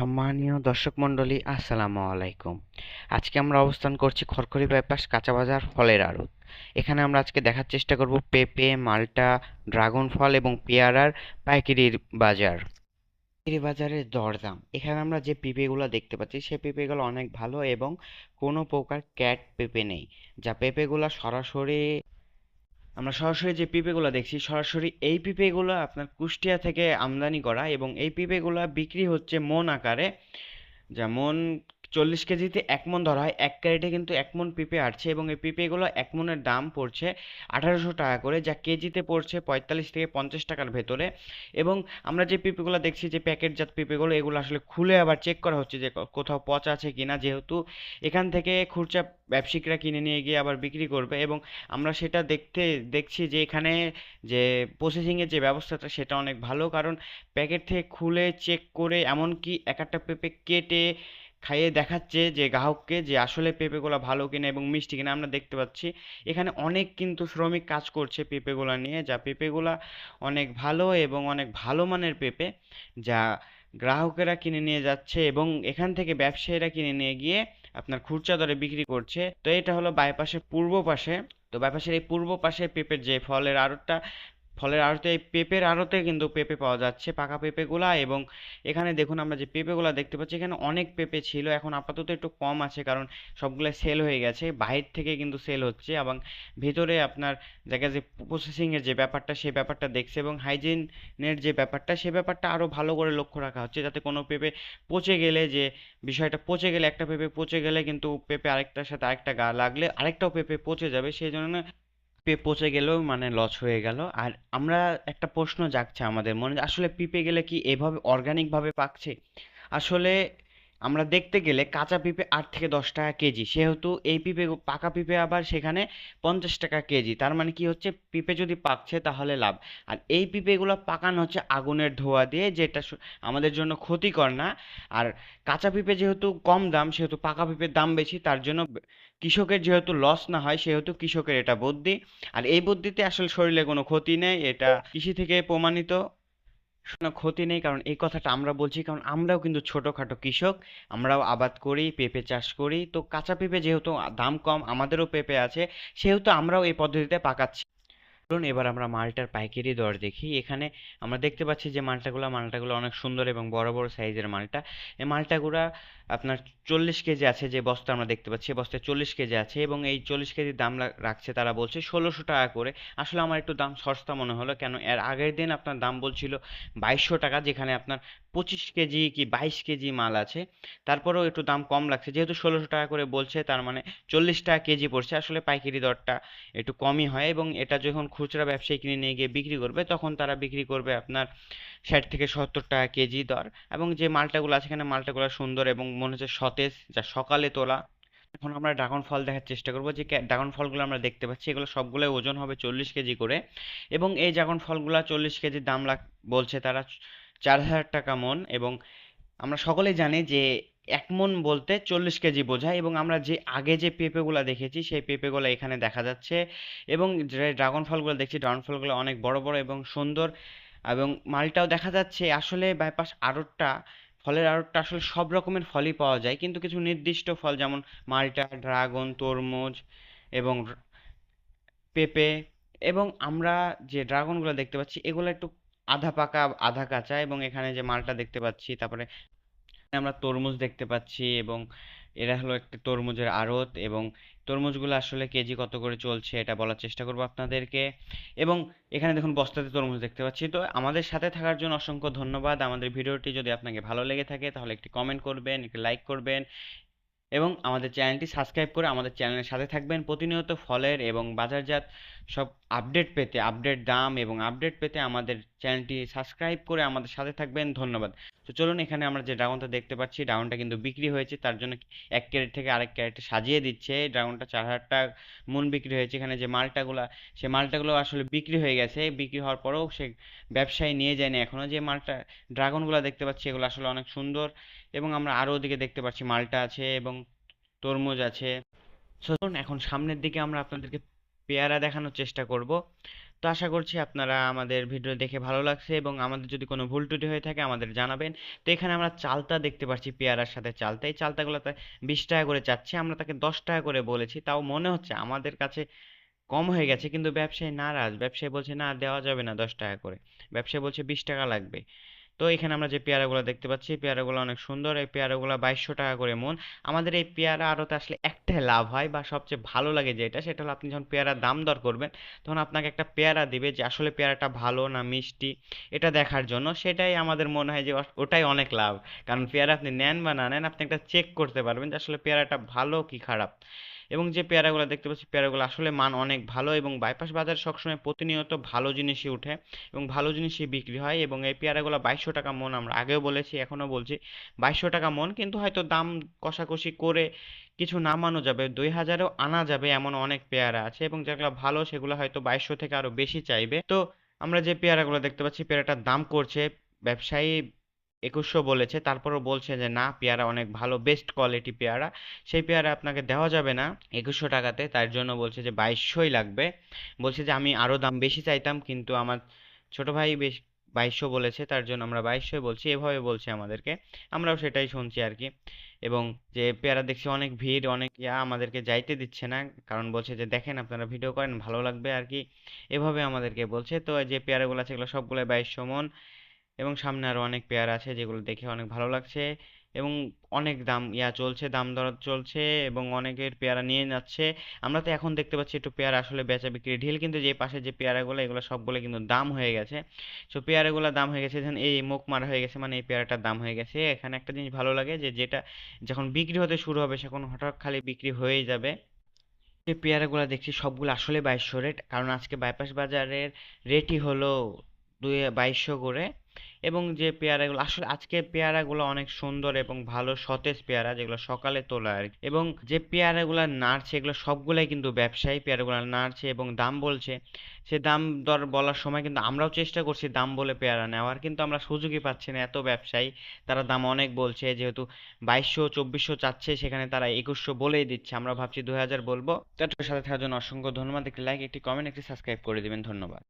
সম্মানীয় দর্শক মণ্ডলী, আসসালামু আলাইকুম। আজকে আমরা অবস্থান করছি খড়খড়ি বাইপাস কাঁচা বাজার ফলের আড়ত। এখানে আমরা আজকে দেখার চেষ্টা করব পেঁপে, মাল্টা, ড্রাগন ফল এবং পেয়ারার পাইকারির বাজার। পাইকারি বাজারের দরদাম। এখানে আমরা যে পেঁপেগুলো দেখতে পাচ্ছি সেই পেঁপেগুলো অনেক ভালো এবং কোনো প্রকার ক্যাট পেঁপে নেই। যা পেঁপেগুলো আমরা সরাসরি যে পেঁপেগুলো দেখছি সরাসরি এই পেঁপেগুলো আপনার কুষ্টিয়া থেকে আমদানি করা এবং এই পেঁপেগুলো বিক্রি হচ্ছে মন আকারে। যেমন 40 কেজিতে 1 মণ ধরা হয়, 1 ক্যারেটে কিন্তু 1 মণ পেঁপে আসছে এবং এই পেঁপেগুলো 1 মণের দাম পড়ছে 1800 টাকা করে, যা কেজিতে পড়ছে 45 থেকে 50 টাকার ভেতরে। এবং আমরা যে পেঁপেগুলো দেখছি যে প্যাকেটজাত পেঁপেগুলো, এগুলো আসলে খুলে আবার চেক করা হচ্ছে যে কোথাও পচা আছে কিনা, যেহেতু এখান থেকে খুচরা ব্যবসায়িকরা কিনে নিয়ে গিয়ে আবার বিক্রি করবে। এবং আমরা সেটা দেখছি যে এখানে যে প্রসেসিংয়ের যে ব্যবস্থাটা সেটা অনেক ভালো, কারণ প্যাকেট থেকে খুলে চেক করে এমনকি এক একটা পেঁপে কেটে খাইয়ে দেখাচ্ছে যে গ্রাহককে যে আসলে পেঁপেগুলো ভালো কিনা এবং মিষ্টি কিনা। আমরা দেখতে পাচ্ছি এখানে অনেক কিন্তু শ্রমিক কাজ করছে পেঁপেগুলা নিয়ে, যা পেঁপেগুলা অনেক ভালো এবং অনেক ভালো মানের পেঁপে, যা গ্রাহকেরা কিনে নিয়ে যাচ্ছে এবং এখান থেকে ব্যবসায়ীরা কিনে নিয়ে গিয়ে আপনার খুচরা দরে বিক্রি করছে। তো এটা হলো বাইপাসের পূর্ব পাশে। তো বাইপাসের এই পূর্ব পাশে পেঁপের যে ফলের আড়তে, এই পেঁপের আড়তে কিন্তু পেঁপে পাওয়া যাচ্ছে, পাকা পেঁপেগুলা। এবং এখানে দেখুন আমরা যে পেঁপেগুলা দেখতে পাচ্ছি, এখানে অনেক পেঁপে ছিল, এখন আপাতত একটু কম আছে কারণ সবগুলো সেল হয়ে গেছে। বাহির থেকে কিন্তু সেল হচ্ছে এবং ভেতরে আপনার জায়গায় যে প্রসেসিংয়ের যে ব্যাপারটা সেই ব্যাপারটা দেখছে এবং হাইজিনের যে ব্যাপারটা সেই ব্যাপারটা আরও ভালো করে লক্ষ্য রাখা হচ্ছে, যাতে কোনো পেঁপে পচে গেলে যে বিষয়টা, পচে গেলে একটা পেঁপে পচে গেলে কিন্তু পেঁপে আরেকটার সাথে আরেকটা গা লাগলে আরেকটাও পেঁপে পচে যাবে, সেই জন্য পচে গেলেও মানে লস হয়ে গেল। আর আমরা একটা প্রশ্ন জাগছে আমাদের মনে, আসলে পিঁপে গেলে কি এভাবে অর্গানিক ভাবে পাকছে? আসলে আমরা দেখতে গেলে কাঁচা পেঁপে 8 থেকে 10 টাকা কেজি, সেহেতু এই পেঁপে পাকা পেঁপে আবার সেখানে 50 টাকা কেজি। তার মানে কি হচ্ছে, পেঁপে যদি পাকছে তাহলে লাভ। আর এই পেঁপেগুলো পাকানো হচ্ছে আগুনের ধোঁয়া দিয়ে, যেটা আমাদের জন্য ক্ষতিকর না। আর কাঁচা পেঁপে যেহেতু কম দাম, সেহেতু পাকা পেঁপের দাম বেশি, তার জন্য কৃষকের যেহেতু লস না হয় সেহেতু কৃষকের এটা বুদ্ধি। আর এই বুদ্ধিতে আসলে শরীরে কোনো ক্ষতি নেই, এটা কৃষি থেকে প্রমাণিত। কোনো ক্ষতি নেই, কারণ এই কথাটা আমরা বলছি কারণ আমরাও কিন্তু ছোটখাটো কৃষক, আমরাও আবাদ করি, পেঁপে চাষ করি। তো কাঁচা পেঁপে যেহেতু দাম কম, আমাদেরও পেঁপে আছে, সেহেতু আমরাও এই পদ্ধতিতে পাকাচ্ছি। চলুন এবার আমরা মালটার পাইকারি দর দেখি। এখানে আমরা দেখতে পাচ্ছি যে মালটাগুলো অনেক সুন্দর এবং বড় বড় সাইজের মালটা। এই মালটাগুলো আপনার 40 কেজি আছে, যে বস্তা আমরা দেখতে পাচ্ছি বস্তায় 40 কেজি আছে এবং এই 40 কেজির দাম রাখছে, তারা বলছে 1600 টাকা করে। আসলে আমার একটু দাম সস্তা মনে হলো, কেন এর আগের দিন আপনার দাম বলছিল 2200 টাকা, যেখানে আপনার 25 কেজি কি 22 কেজি মাল আছে। তারপরেও একটু দাম কম লাগছে, যেহেতু 1600 টাকা করে বলছে তার মানে 40 টাকা কেজি পড়ছে। আসলে পাইকারি দরটা একটু কমই হয় এবং এটা যখন খুচরা ব্যবসায়ী কিনে নিয়ে গিয়ে বিক্রি করবে তখন তারা বিক্রি করবে আপনার 60 থেকে 70 টাকা কেজি দর। এবং যে মালটাগুলো আছে এখানে মালটাগুলো সুন্দর এবং মনে হচ্ছে সতেজ, যা সকালে তোলা। এখন আমরা ড্রাগন ফল দেখার চেষ্টা করবো। যে ড্রাগন ফলগুলো আমরা দেখতে পাচ্ছি এগুলো সবগুলোই ওজন হবে 40 কেজি করে এবং এই ড্রাগন ফলগুলা 40 কেজির দাম বলছে তারা 4000 টাকা মন। এবং আমরা সকলেই জানি যে 1 মণ বলতে 40 কেজি বোঝায়। এবং আমরা যে আগে যে পেঁপেগুলো দেখেছি সেই পেঁপেগুলো এখানে দেখা যাচ্ছে এবং যে ড্রাগন ফলগুলো দেখছি ড্রাগন ফলগুলো অনেক বড় বড় এবং সুন্দর। এবং মালটাও দেখা যাচ্ছে। আসলে বাইপাস আড়তটা, ফলের আড়তটা আসলে সব রকমের ফলই পাওয়া যায়, কিন্তু কিছু নির্দিষ্ট ফল যেমন মালটা, ড্রাগন, তরমুজ এবং পেঁপে। এবং আমরা যে ড্রাগনগুলো দেখতে পাচ্ছি এগুলো একটু আধা পাকা আধা কাঁচা। এবং এখানে যে মালটা দেখতে পাচ্ছি, তারপরে আমরা তরমুজ দেখতে পাচ্ছি এবং এরা হলো একটা তরমুজের আড়ত। এবং তরমুজগুলো আসলে কেজি কত করে চলছে এটা বলার চেষ্টা করবো আপনাদেরকে। এবং এখানে দেখুন বস্তাতে তরমুজ দেখতে পাচ্ছি। তো আমাদের সাথে থাকার জন্য অসংখ্য ধন্যবাদ। আমাদের ভিডিওটি যদি আপনাকে ভালো লেগে থাকে তাহলে একটি কমেন্ট করবেন, একটি লাইক করবেন এবং আমাদের চ্যানেলটি সাবস্ক্রাইব করে আমাদের চ্যানেলের সাথে থাকবেন। প্রতিনিয়ত ফলের এবং বাজারজাত সব আপডেট পেতে, আপডেট দাম এবং আপডেট পেতে আমাদের চ্যানেলটি সাবস্ক্রাইব করে আমাদের সাথে থাকবেন। ধন্যবাদ। তো চলুন, এখানে আমরা যে ড্রাগনটা দেখতে পাচ্ছি ড্রাগনটা কিন্তু বিক্রি হয়েছে, তার জন্য 1 ক্যারেট থেকে আরেক ক্যারেটে সাজিয়ে দিচ্ছে। এই ড্রাগনটা 4000 টাকা মন বিক্রি হয়েছে। এখানে যে মালটাগুলা, সে মালটাগুলো আসলে বিক্রি হয়ে গেছে, বিক্রি হওয়ার পরেও সে ব্যবসায়ী নিয়ে যায়নি এখনো। যে মালটা ড্রাগনগুলো দেখতে পাচ্ছি এগুলো আসলে অনেক সুন্দর। এবং আমরা আরো ওদিকে দেখতে পাচ্ছি মালটা আছে এবং তরমুজ আছে। চলুন এখন সামনের দিকে আমরা আপনাদেরকে পেয়ারা দেখানোর চেষ্টা করব। তো আশা করছি আপনারা আমাদের ভিডিও দেখে ভালো লাগছে, এবং আমাদের যদি কোনো ভুল ত্রুটি হয়ে থাকে আমাদের জানাবেন। তো এখানে আমরা চালতা দেখতে পাচ্ছি, পেয়ারার সাথে চালতা, এই চালতাগুলোতে 20 টাকা করে চাচ্ছি, আমরা তাকে 10 টাকা করে বলেছি, তাও মনে হচ্ছে আমাদের কাছে কম হয়ে গেছে, কিন্তু ব্যবসায়ী নারাজ, ব্যবসায়ী বলছে না দেওয়া যাবে না 10 টাকা করে, ব্যবসায়ী বলছে 20 টাকা লাগবে। তো এখানে আমরা যে পেয়ারাগুলো দেখতে পাচ্ছি, পেয়ারাগুলো অনেক সুন্দর, এই পেয়ারাগুলো 2200 টাকা করে মন। আমাদের এই পেয়ারা আড়তে আসলে একটাই লাভ হয় বা সবচেয়ে ভালো লাগে যেটা, সেটা হলো আপনি যখন পেয়ারার দাম দর করবেন তখন আপনাকে একটা পেয়ারা দিবে যে আসলে পেয়ারাটা ভালো না মিষ্টি, এটা দেখার জন্য। সেটাই আমাদের মনে হয় যে ওটাই অনেক লাভ, কারণ পেয়ারা আপনি নেন বা না নেন আপনি একটা চেক করতে পারবেন যে আসলে পেয়ারাটা ভালো কি খারাপ। এবং যে পেয়ারাগুলো দেখতে পাচ্ছি পেয়ারাগুলো আসলে মান অনেক ভালো, এবং বাইপাস বাজারে সবসময় প্রতিনিয়ত ভালো জিনিসই উঠে এবং ভালো জিনিসই বিক্রি হয়। এবং এই পেয়ারাগুলো 2200 টাকা মন, আমরা আগেও বলেছি এখনো বলছি 2200 টাকা মন, কিন্তু হয়তো দাম কষাকষি করে কিছু নামানো যাবে, 2000-এও আনা যাবে, এমন অনেক পেয়ারা আছে এবং যেগুলো ভালো সেগুলো হয়তো 2200 থেকে আরো বেশি চাইবে। তো আমরা যে পেয়ারাগুলো দেখতে পাচ্ছি পেয়ারাটার দাম করছে ব্যবসায়ী 2100 বলেছে, তারপরও বলছে যে না পেয়ারা অনেক ভালো, বেস্ট কোয়ালিটি পেয়ারা, সেই পেয়ারা আপনাকে দেওয়া যাবে না 2100 টাকাতে, তার জন্য বলছে যে 2200ই লাগবে। বলছে যে আমি আরো দাম বেশি চাইতাম, কিন্তু আমার ছোট ভাই বেশ 2200 বলেছে, তার জন্য আমরা 2200 বলছি, এভাবে বলছে আমাদেরকে, আমরাও সেটাই শুনছি আর কি। এবং যে পেয়ারা দেখছি অনেক ভিড়, অনেক আমাদেরকে যাইতে দিচ্ছে না, কারণ বলছে যে দেখেন আপনারা ভিডিও করেন ভালো লাগবে আর কি, এভাবে আমাদেরকে বলছে। তো যে পেয়ারাগুলো আছে এগুলো সবগুলো 2200 মন, এবং সামনে আরো অনেক পেয়ারা আছে যেগুলো দেখে অনেক ভালো লাগছে, এবং অনেক দাম চলছে, দাম দর চলছে, এবং অনেকের পেয়ারা নিয়ে যাচ্ছে। আমরা তো এখন দেখতে পাচ্ছি একটু পেয়ারা আসলে বেচা বিক্রি ঢিল, কিন্তু যে পাশে যে পেয়ারাগুলো এগুলো সবগুলো কিন্তু দাম হয়ে গেছে। সো পেয়ারাগুলো দাম হয়ে গেছে, ধরেন এই মুখ মারা হয়ে গেছে মানে এই পেয়ারাটার দাম হয়ে গেছে। এখানে একটা জিনিস ভালো লাগে যে যেটা যখন বিক্রি হতে শুরু হবে সেখন হঠাৎ খালি বিক্রি হয়েই যাবে। যে পেয়ারাগুলো দেখছি সবগুলো আসলে 2200 রেট, কারণ আজকে বাইপাস বাজারের রেটই হলো 2200 করে। এবং যে পেয়ারাগুলো আসলে আজকে পেয়ারাগুলো অনেক সুন্দর এবং ভালো সতেজ পেয়ারা, যেগুলো সকালে তোলা আর কি। এবং যে পেয়ারাগুলো নাড়ছে এগুলো সবগুলাই কিন্তু ব্যবসায়ী পেয়ারাগুলো নাড়ছে এবং দাম বলছে, সে দাম দর বলার সময় কিন্তু আমরাও চেষ্টা করছি দাম বলে পেয়ারা নেওয়ার, কিন্তু আমরা সুযোগই পাচ্ছি না, এত ব্যবসায়ী তারা দাম অনেক বলছে, যেহেতু 2200 2400 চাচ্ছে সেখানে তারা 2100 বলেই দিচ্ছে, আমরা ভাবছি 2000 বলবো। তার সাথে থাকার জন্য অসংখ্য ধন্যবাদ, একটি লাইক একটি কমেন্ট একটি সাবস্ক্রাইব করে দিবেন, ধন্যবাদ।